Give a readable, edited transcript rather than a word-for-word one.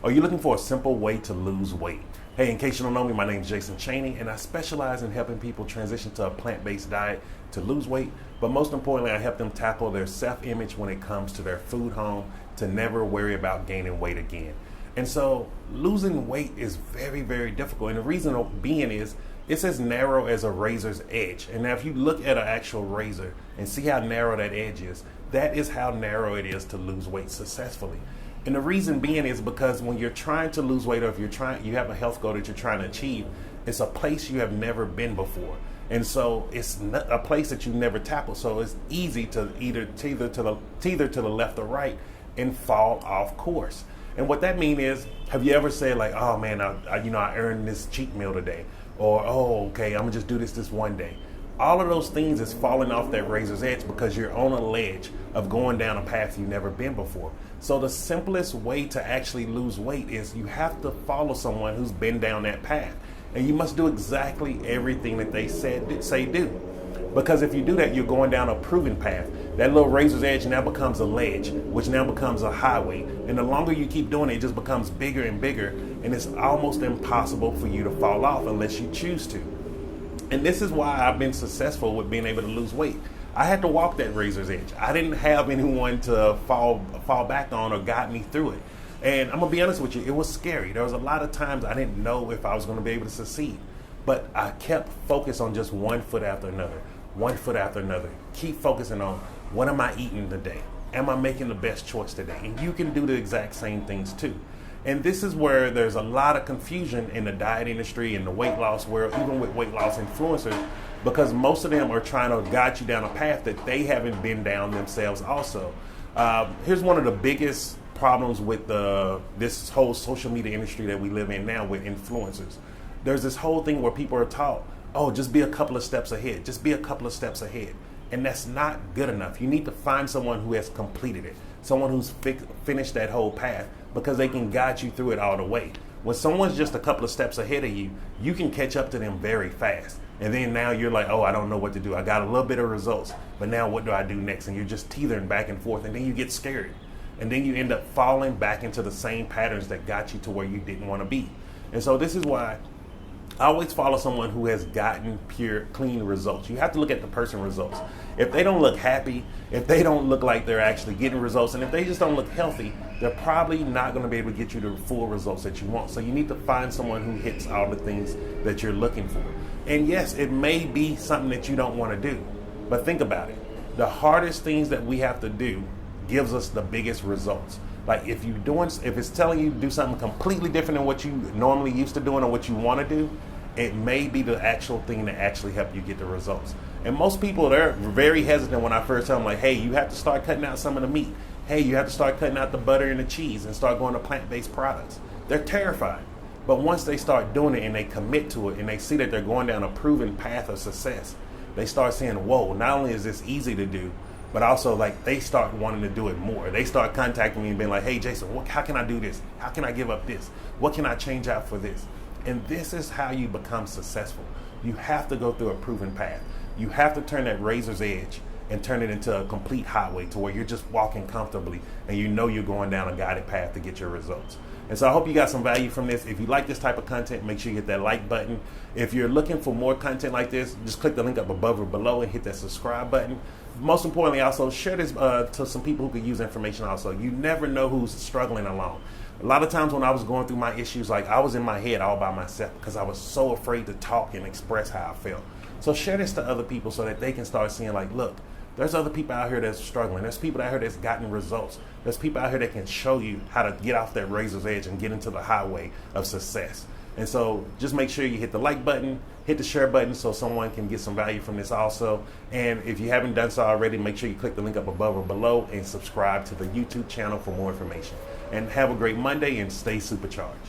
Are you looking for a simple way to lose weight? Hey, in case you don't know me, my name is Jason Chaney, and I specialize in helping people transition to a plant-based diet to lose weight, but most importantly, I help them tackle their self-image when it comes to their food home to never worry about gaining weight again. And so losing weight is very, very difficult, and the reason being is it's as narrow as a razor's edge. And now if you look at an actual razor and see how narrow that edge is, that is how narrow it is to lose weight successfully. And the reason being is because when you're trying to lose weight, or if you have a health goal that you're trying to achieve, it's a place you have never been before. And so it's not a place that you've never tackled. So it's easy to either to the left or right and fall off course. And what that means is, have you ever said like, oh man, I earned this cheat meal today, or oh okay, I'm gonna just do this one day. All of those things is falling off that razor's edge because you're on a ledge of going down a path you've never been before. So the simplest way to actually lose weight is you have to follow someone who's been down that path. And you must do exactly everything that they say do. Because if you do that, you're going down a proven path. That little razor's edge now becomes a ledge, which now becomes a highway. And the longer you keep doing it, it just becomes bigger and bigger. And it's almost impossible for you to fall off unless you choose to. And this is why I've been successful with being able to lose weight. I had to walk that razor's edge. I didn't have anyone to fall back on or guide me through it. And I'm gonna be honest with you, it was scary. There was a lot of times I didn't know if I was gonna be able to succeed. But I kept focused on just one foot after another, one foot after another. Keep focusing on, what am I eating today? Am I making the best choice today? And you can do the exact same things too. And this is where there's a lot of confusion in the diet industry and the weight loss world, even with weight loss influencers, because most of them are trying to guide you down a path that they haven't been down themselves also. Here's one of the biggest problems with this whole social media industry that we live in now with influencers. There's this whole thing where people are taught, oh, just be a couple of steps ahead. Just be a couple of steps ahead. And that's not good enough. You need to find someone who has completed it, someone who's finished that whole path, because they can guide you through it all the way. When someone's just a couple of steps ahead of you, you can catch up to them very fast. And then now you're like, oh, I don't know what to do. I got a little bit of results, but now what do I do next? And you're just teetering back and forth, and then you get scared. And then you end up falling back into the same patterns that got you to where you didn't want to be. And so this is why I always follow someone who has gotten pure, clean results. You have to look at the person results. If they don't look happy, if they don't look like they're actually getting results, and if they just don't look healthy, they're probably not going to be able to get you the full results that you want. So you need to find someone who hits all the things that you're looking for. And yes, it may be something that you don't want to do, but think about it. The hardest things that we have to do gives us the biggest results. Like if it's telling you to do something completely different than what you normally used to doing or what you want to do, it may be the actual thing that actually help you get the results. And most people, they're very hesitant when I first tell them like, hey, you have to start cutting out some of the meat. Hey, you have to start cutting out the butter and the cheese and start going to plant-based products. They're terrified. But once they start doing it and they commit to it and they see that they're going down a proven path of success, they start saying, whoa, not only is this easy to do, but also like they start wanting to do it more. They start contacting me and being like, hey, Jason, how can I do this? How can I give up this? What can I change out for this? And this is how you become successful. You have to go through a proven path. You have to turn that razor's edge and turn it into a complete highway to where you're just walking comfortably and you know you're going down a guided path to get your results. And so I hope you got some value from this. If you like this type of content, make sure you hit that like button. If you're looking for more content like this, just click the link up above or below and hit that subscribe button. Most importantly, also share this to some people who could use information also. You never know who's struggling along. A lot of times when I was going through my issues, like I was in my head all by myself because I was so afraid to talk and express how I felt. So share this to other people so that they can start seeing like, look, there's other people out here that's struggling. There's people out here that's gotten results. There's people out here that can show you how to get off that razor's edge and get into the highway of success. And so just make sure you hit the like button, hit the share button so someone can get some value from this also. And if you haven't done so already, make sure you click the link up above or below and subscribe to the YouTube channel for more information. And have a great Monday and stay supercharged.